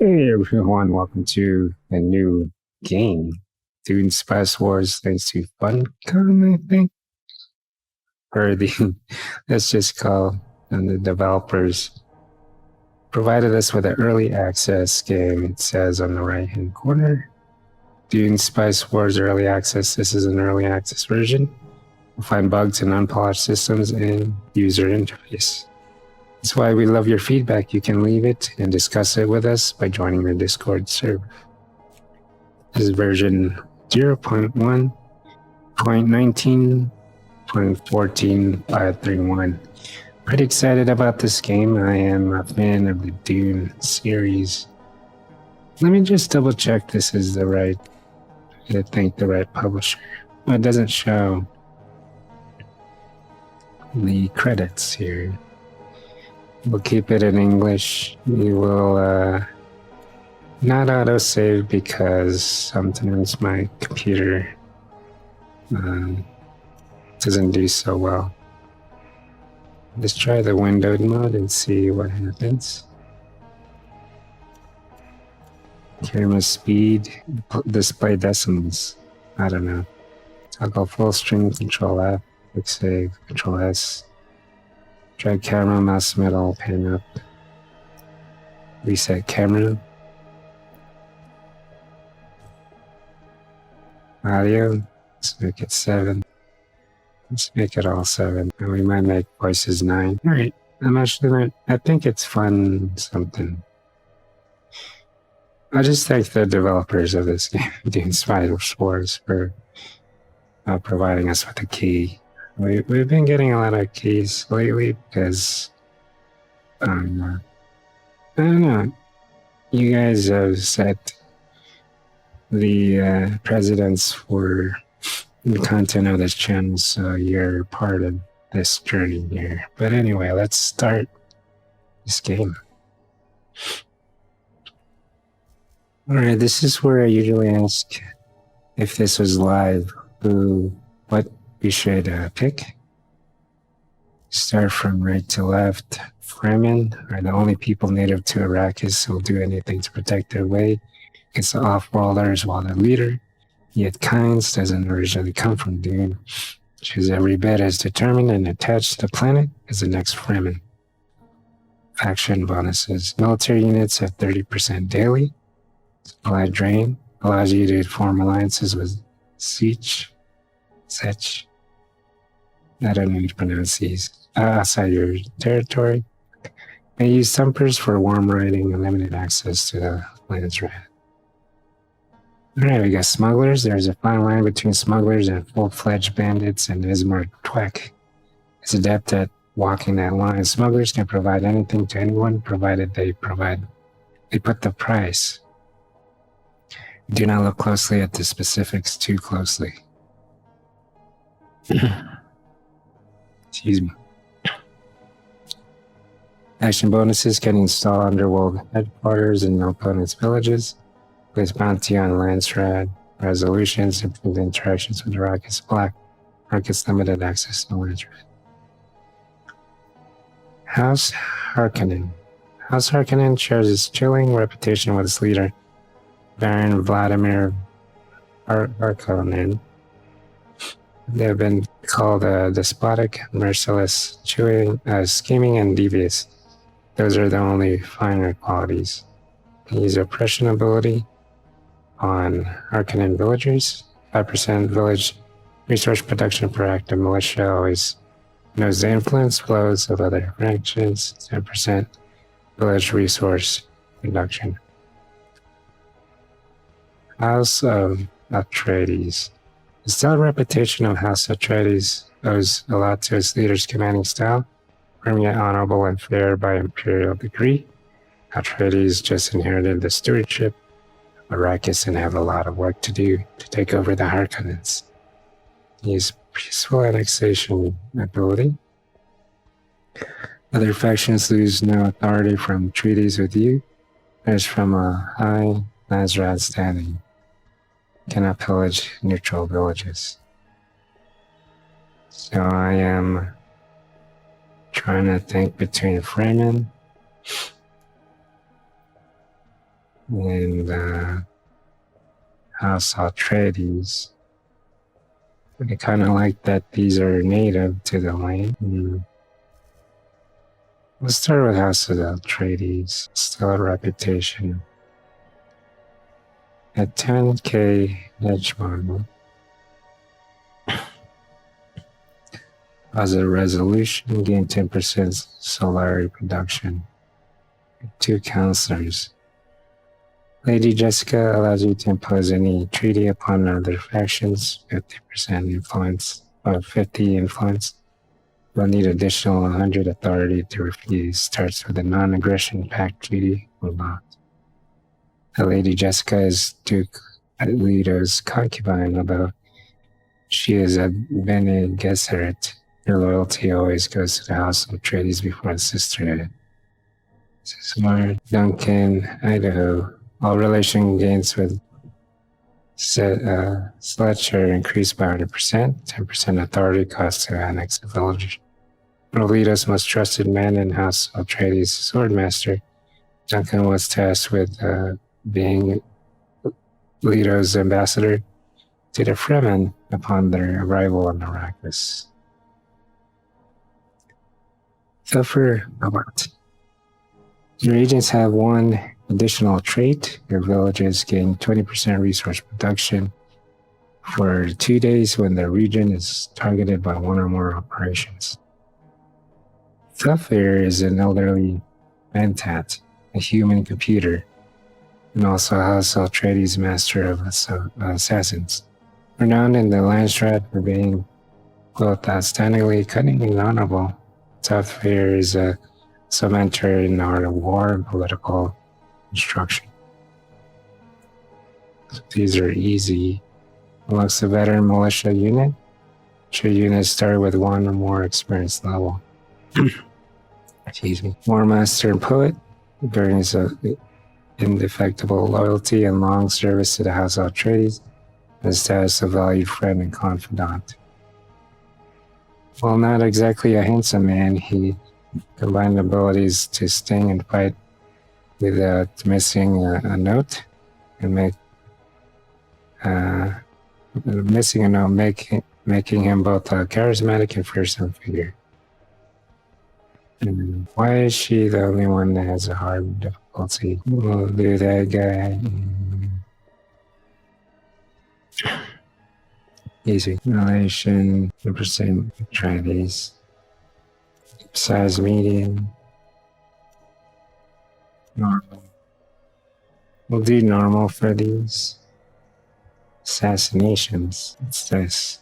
Hey everyone, welcome to a new game, Dune Spice Wars, thanks to Funcom, I think. Or the, let's just call them the developers, provided us with an early access game. It says on the right hand corner, Dune Spice Wars Early Access. This is an early access version. You'll find bugs in unpolished systems and user interface. That's why we love your feedback. You can leave it and discuss it with us by joining our Discord server. This is version 0.1.19.14.531. Pretty excited about this game. I am a fan of the Dune series. Let me just double check this is the right, I think the right publisher. Well, it doesn't show the credits here. We'll keep it in English. We will not autosave because sometimes my computer doesn't do so well. Let's try the windowed mode and see what happens. Camera speed, display decimals. I don't know. I'll go full screen, Control F, quick save, Control S. Drag camera, mouse middle, pan up. Reset camera. Audio, let's make it 7. Let's make it all 7. And we might make voices 9. Alright, I think it's fun something. I just thank the developers of this game, Dune Spice Wars, for providing us with a key. We've been getting a lot of keys lately because, I don't know, you guys have set the precedents for the content of this channel, so you're part of this journey here. But anyway, let's start this game. Alright, this is where I usually ask if this was live, what we should pick. Start from right to left. Fremen are the only people native to Arrakis who will do anything to protect their way against the off-worlders, while their leader, yet Kynes, doesn't originally come from Dune. She's every bit as determined and attached to the planet as the next Fremen. Faction bonuses. Military units have 30% daily. Supply drain allows you to form alliances with Sech. I don't know how to pronounce these. Outside your territory. They use Thumpers for warm riding and limited access to the planet's red. Alright, we got smugglers. There's a fine line between smugglers and full-fledged bandits, and Ismar Twek is adept at walking that line. Smugglers can provide anything to anyone, provided they put the price. Do not look closely at the specifics too closely. Excuse me. Action bonuses can install underworld headquarters in opponents' villages. Place bounty on Landsrad. Resolutions, improve interactions with Arrakis Black. Arrakis limited access to Landsrad. House Harkonnen. House Harkonnen shares its chilling reputation with its leader, Baron Vladimir Harkonnen. They have been called despotic, merciless, scheming, and devious. Those are the only finer qualities. Use oppression ability on Harkonnen villagers. 5% village resource production per active militia always knows the influence flows of other factions. 10% village resource production. House of Altreides. The stellar reputation of House Altreides owes a lot to its leader's commanding style, firm yet honorable and fair by imperial decree. Altreides just inherited the stewardship of Arrakis and have a lot of work to do to take over the Harkonnens. Use peaceful annexation ability. Other factions lose no authority from treaties with you, as from a high Nazrad standing. Cannot pillage neutral villages. So I am trying to think between Fremen and House Altreides. I kind of like that these are native to the land. Let's start with House of Altreides. Still a reputation. At 10k edge model. As a resolution, gain 10% solar production. 2 counselors. Lady Jessica allows you to impose any treaty upon other factions, 50% influence, or 50 influence. You'll need additional 100 authority to refuse. Starts with a non-aggression pact treaty or not. Lady Jessica is Duke Leto's concubine, although she is a Bene Gesserit. Her loyalty always goes to the House of Atreides before the sisterhood. This is more Duncan, Idaho. All relation gains with Sledge are increased by 100%, 10% authority cost to annex the village. Leto's most trusted man in House Altreides, Swordmaster. Duncan was tasked with being Leto's ambassador to the Fremen upon their arrival on Arrakis. So for Robert, your agents have one additional trait. Your villages gain 20% resource production for 2 days when the region is targeted by one or more operations. Thufir is an elderly Mentat, a human computer, and also House Altreides master of assassins. Renowned in the Landstrat for being both outstandingly cunning and honorable, Thufir is a cementer in the art of war and political instruction. So these are easy. Amongst the veteran militia unit, your units start with one or more experience level. Excuse me. War master and poet brings indefectible loyalty and long service to the House of Altreides, and the status of valued friend and confidant. While not exactly a handsome man, he combined abilities to sting and fight without missing a note, and making him both a charismatic and fearsome figure. And why is she the only one that has a hard difficulty? We'll do that guy. Easy. Relation, 100%. Try these. Size medium. Normal. We'll do normal for these. Assassinations. What's this?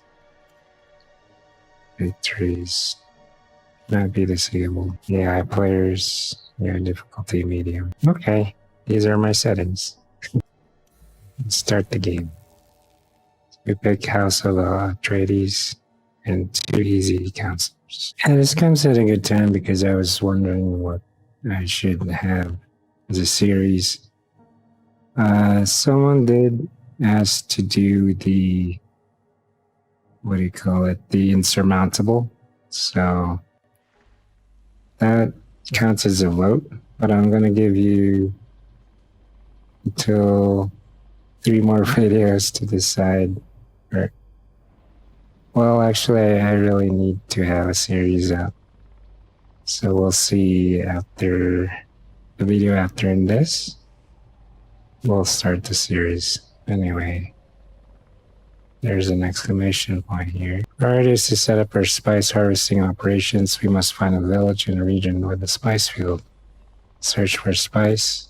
Victories. Not be disabled. AI players. Yeah, difficulty medium. Okay. These are my settings. Let's start the game. We pick House of Atreides and 2 easy counselors. And this comes at a good time because I was wondering what I should have as a series. Someone did ask to do the, the insurmountable. So that counts as a vote, but I'm going to give you until 3 more videos to decide. Well, actually, I really need to have a series out. So we'll see after the video after this. We'll start the series. Anyway, there's an exclamation point here. Priority is to set up our spice harvesting operations. We must find a village in a region with a spice field. Search for spice.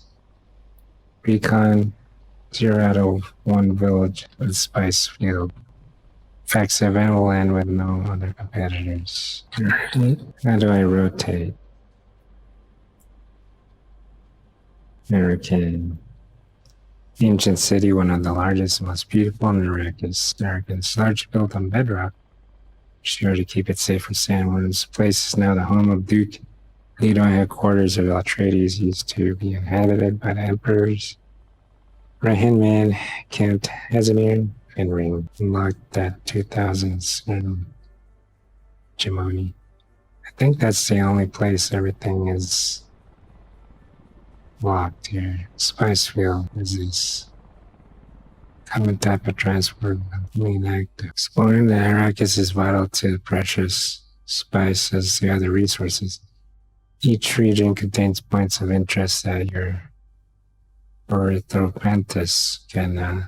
Recon 0 out of 1 village with spice field. Fax event will end with no other competitors. How do I rotate? Hurricane. Ancient city, one of the largest and most beautiful in Arrakis. Arrakis, large built on bedrock. Sure to keep it safe from sandworms. The place is now the home of Duke Leto headquarters of Altreides, used to be inhabited by the emperors. Right-hand man, Count Casimir, and ring. Unlocked that 2000s Jimoni. I think that's the only place everything is blocked here. Spice field is this common type of transport being active. Exploring the Arrakis is vital to precious spice as the other resources. Each region contains points of interest that your ornithopranthus can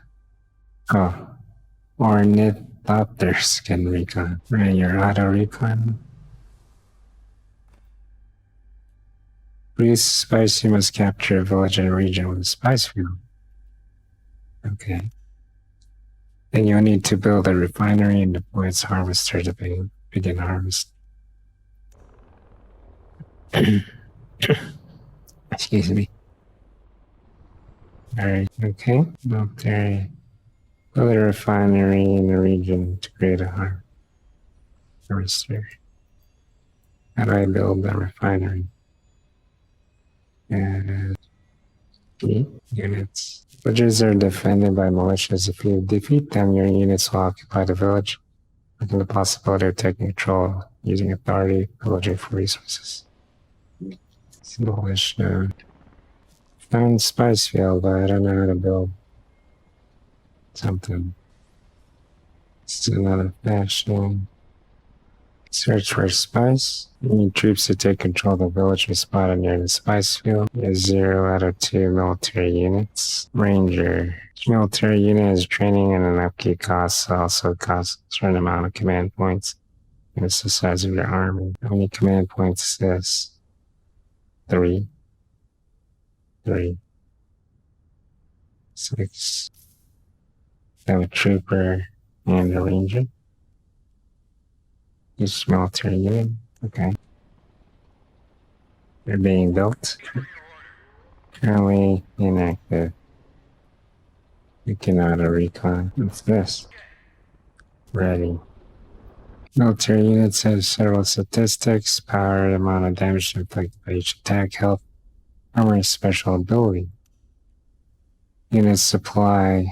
ornithopters can recon. Right, your auto recon. Produce spice, you must capture a village in a region with a spice field. Okay. Then you'll need to build a refinery and deploy its harvester to begin harvest. Excuse me. Alright, okay. Build a refinery in the region to create a harvester. How do I build a refinery? And units. Villages are defended by militias. If you defeat them, your units will occupy the village, making the possibility of taking control using authority villaging for resources. It's militia. Found spice field, but I don't know how to build something. It's another fashion. Search for spice. You need troops to take control of the village we spotted near the spice field. You have 0 out of 2 military units. Ranger. Each military unit has training and an upkeep cost, also costs a certain amount of command points. And it's the size of your army. How many command points is this? 3. 6. I have a trooper and a ranger. Each military unit. Okay. They're being built. Currently inactive. We can auto recon. What's this? Ready. Military units have several statistics: power, amount of damage inflicted by each attack, health, armor, and special ability. Units supply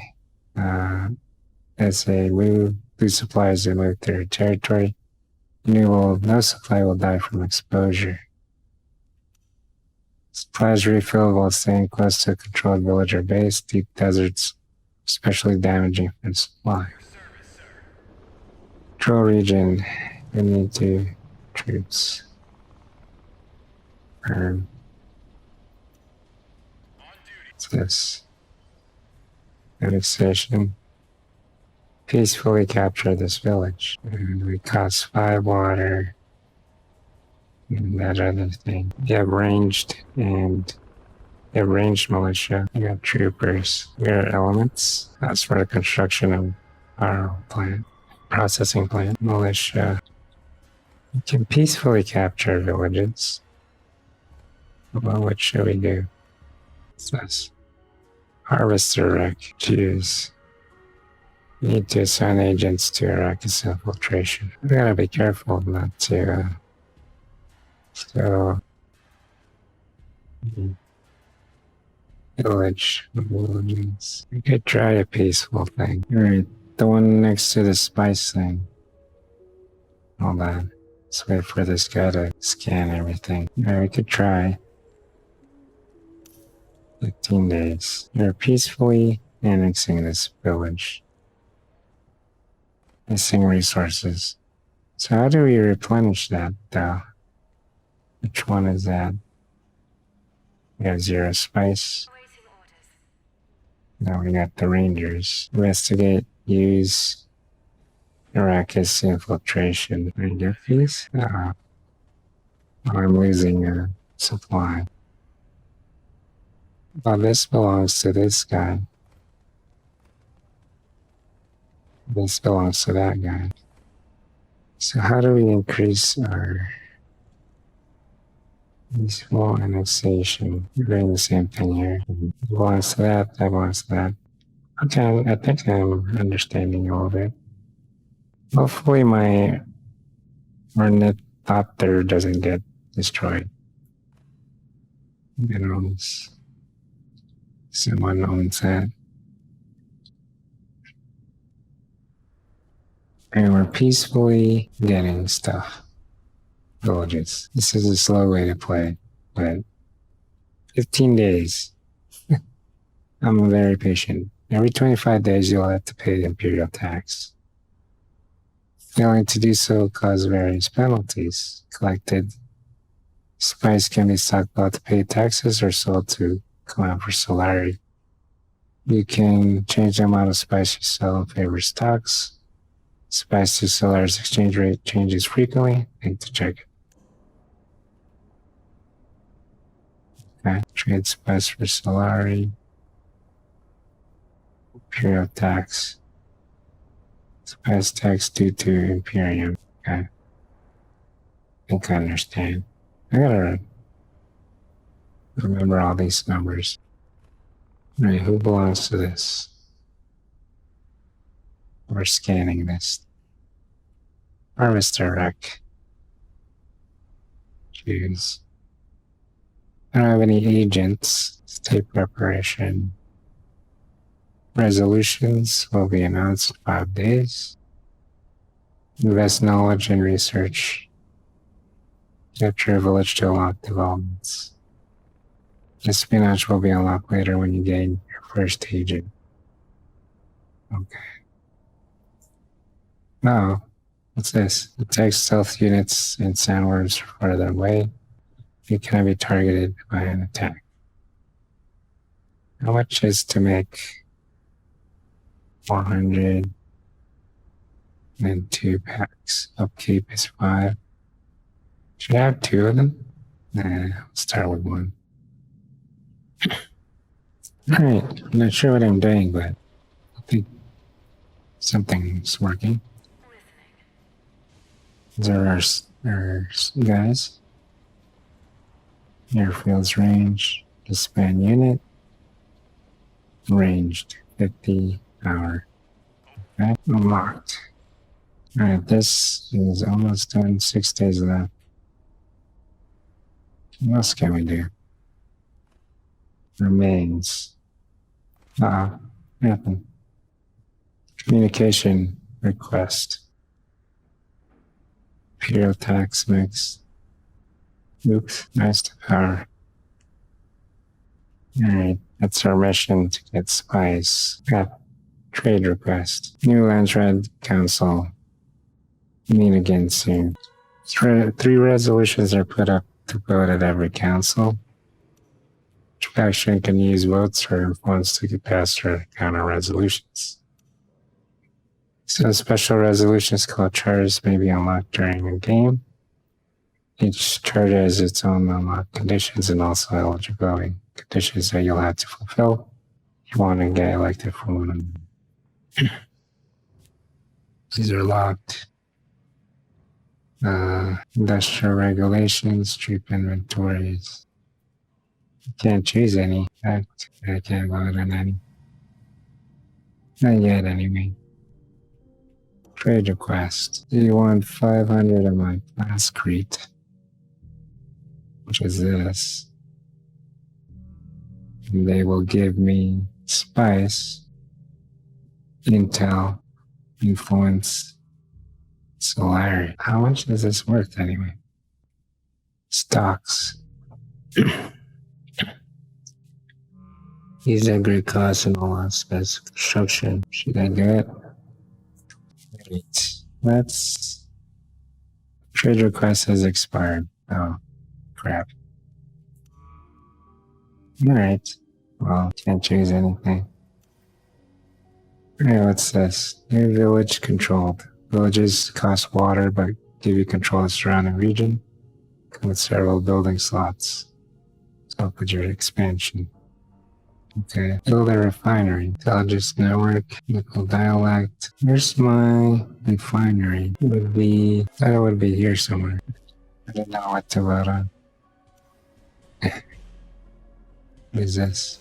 as they move. Lose supply as they move through territory. No supply will die from exposure. Supplies refilled while staying close to a controlled village or base. Deep deserts, especially damaging for supply. Control region. We need to troops. What's this? Annexation. Peacefully capture this village. And we cost 5 water. And that other thing. You have ranged militia. You got troopers. You got elements. That's for the construction of our plant. Processing plant. Militia. You can peacefully capture villages. Well, what should we do? What's this? Harvester wreck. Choose. You need to assign agents to Arrakis infiltration. We gotta be careful not to village. We could try a peaceful thing. Alright, the one next to the spice thing. Hold on. Let's wait for this guy to scan everything. Alright, we could try. 15 days. You're peacefully annexing this village. Missing resources. So how do we replenish that though? Which one is that? We have 0 spice. Now we got the rangers. Investigate, use Arrakis infiltration. Can I get these? Oh, I'm losing a supply. Well, this belongs to this guy. This belongs to that guy. So how do we increase our peaceful annexation? We're doing the same thing here. It belongs to that belongs to that. Okay, I think I'm understanding all of it. Hopefully my ornithopter doesn't get destroyed. Someone owns that. And we're peacefully getting stuff. Villages. This is a slow way to play, but 15 days. I'm very patient. Every 25 days, you'll have to pay imperial tax. Failing to do so will cause various penalties. Collected spice can be stockpiled to pay taxes or sold to come out for salary. You can change the amount of spice you sell in favor of stocks. Spice to Solari's exchange rate changes frequently. Need to check it. Okay, trade spice for Solari. Imperial tax. Spice tax due to Imperium. Okay. I think I understand. I gotta remember all these numbers. Alright, who belongs to this? We're scanning this. Harvester Rec. Choose. I don't have any agents. State preparation. Resolutions will be announced in 5 days. Invest knowledge and research. Capture a village to unlock developments. Espionage will be unlocked later when you gain your first agent. Okay. Now, what's this? Detect stealth units and sandworms further away. You cannot be targeted by an attack. How much is to make 402 packs? Upkeep is 5. Should I have 2 of them? Nah, I'll start with 1. Alright, I'm not sure what I'm doing, but I think something's working. These are our guys. Airfield's range, disband unit. Ranged 50 hour. Okay, unlocked. Alright, this is almost done. 6 days left. What else can we do? Remains. Nothing. Communication request. Imperial tax mix. Oops, nice to power. Alright, that's our mission to get spice. Got trade request. New Landsred Council. Meet again soon. 3 resolutions are put up to vote at every council. Each faction can use votes or influence to get past or counter resolutions. So special resolutions called charters may be unlocked during a game. Each charter has its own unlocked conditions and also eligibility conditions that you'll have to fulfill if you want to get elected for one of them. These are locked. Industrial regulations, troop inventories. You can't choose any. I can't vote on any. Not yet, anyway. Trade request. Do you want 500 of my Plascrete? Which is this. And they will give me spice, intel, influence, Solari. How much is this worth anyway? Stocks. These are great costs and all aspects of construction. Should I do it? Wait. Let's. Trade request has expired. Oh, crap. Alright. Well, can't choose anything. Alright, what's this? New village controlled. Villages cost water but give you control of the surrounding region. Come with several building slots. So put your expansion. Okay. Build a refinery. Intelligence network. Local dialect. Where's my refinery? That would be here somewhere. I don't know what to vote on. What is this?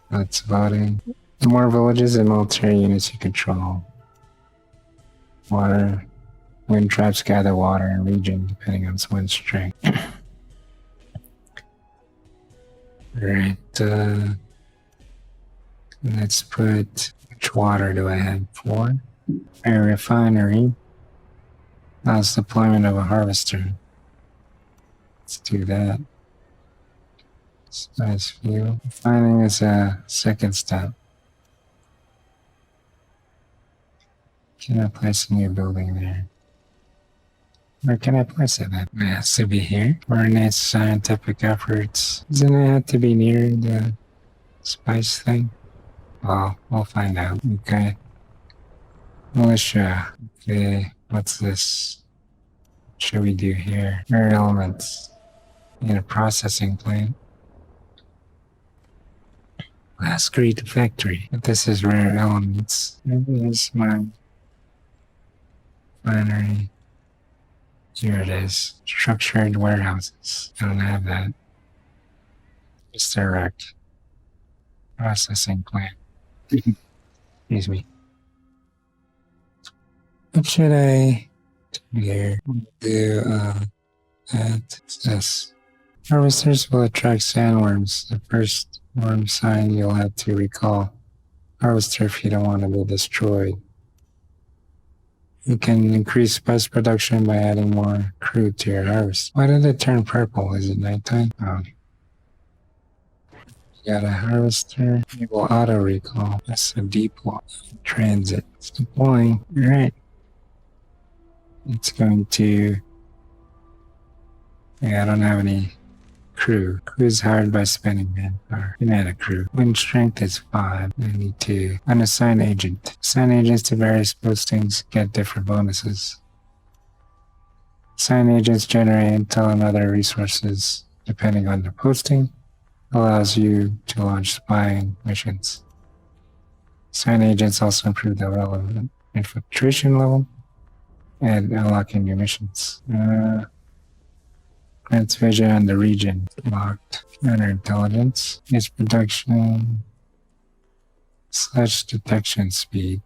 That's voting. The more villages and military units you control. Water. Wind traps gather water in region depending on wind strength. Alright, let's put, which water do I have for? A refinery. Allows deployment of a harvester. Let's do that. Spice field. Finding is a second step. Can I place a new building there? Where can I place it at? It has to be here. Coordinates scientific efforts. Doesn't it have to be near the spice thing? Well, we'll find out. Okay. Militia. Okay, what's this? What should we do here? Rare elements. In a processing plant. Let's create a factory. But this is rare elements. Maybe it's my binary. Here it is. Structured warehouses. I don't have that. Just direct. Processing plant. Excuse me. What should I do here? Add this. Harvesters will attract sandworms. The first worm sign you'll have to recall. Harvester if you don't want to be destroyed. You can increase spice production by adding more crude to your harvest. Why did it turn purple? Is it nighttime? Oh. You got a harvester. Enable auto recall. That's a deploy. Transit. It's deploying. Alright. It's going to... Yeah, I don't have any crew. Crew is hired by spending manpower. You can add a crew. Wind strength is 5. I need to unassign agent. Assign agents to various postings, get different bonuses. Assign agents generate intel and other resources depending on the posting. Allows you to launch spying missions. Assign agents also improve the relevant infiltration level and unlocking new missions. Grants vision on the region. Locked. Counterintelligence. Its production / detection speed.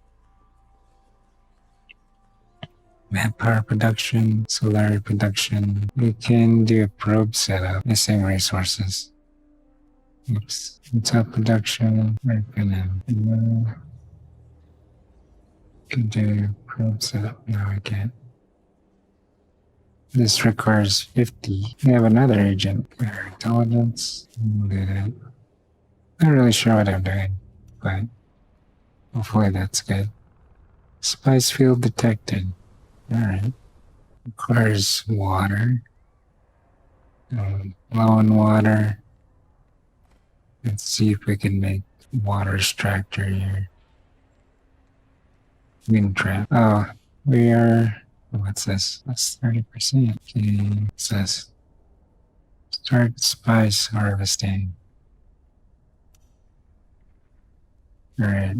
Manpower production. Solar production. We can do a probe setup. Missing resources. Oops. Intel production. We're gonna can do probe setup. No, I can't. This requires 50. We have another agent. Intelligence. We'll do that. Not really sure what I'm doing, but hopefully that's good. Spice field detected. Alright. Requires water. Low on water. Let's see if we can make water extractor here. Wind trap. Oh, we are... What's this? That's 30%. Okay, what's this? Start spice harvesting. Alright,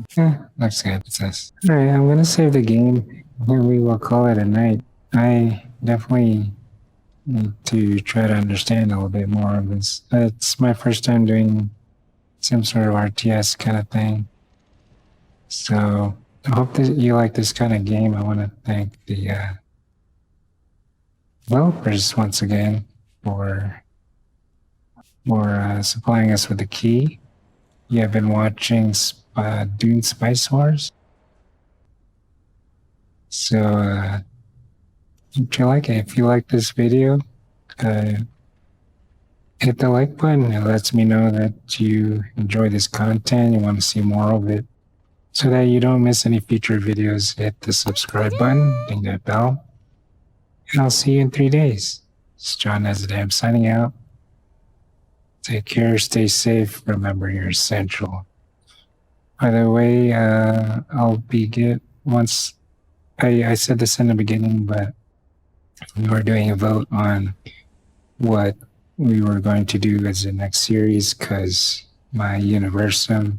looks good. What's this? Alright, I'm gonna save the game and we will call it a night. I definitely need to try to understand a little bit more of this. It's my first time doing some sort of RTS kind of thing. So I hope that you like this kind of game. I want to thank the developers once again for supplying us with the key. You have been watching Dune Spice Wars. So if you like it, if you like this video, hit the like button. It lets me know that you enjoy this content, you want to see more of it. So that you don't miss any future videos, hit the subscribe button, ding that bell. And I'll see you in 3 days. It's John Nezodam signing out. Take care, stay safe, remember you're essential. By the way, I'll be once I said this in the beginning, but we were doing a vote on what we were going to do as the next series because my Universum,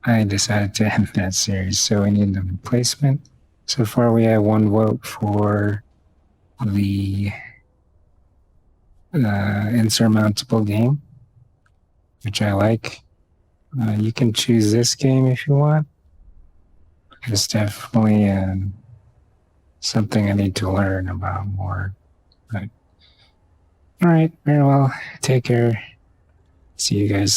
I decided to end that series, so we need a replacement. So far we have 1 vote for the insurmountable game, which I like. You can choose this game if you want. It's definitely something I need to learn about more. But, all right, very well. Take care. See you guys.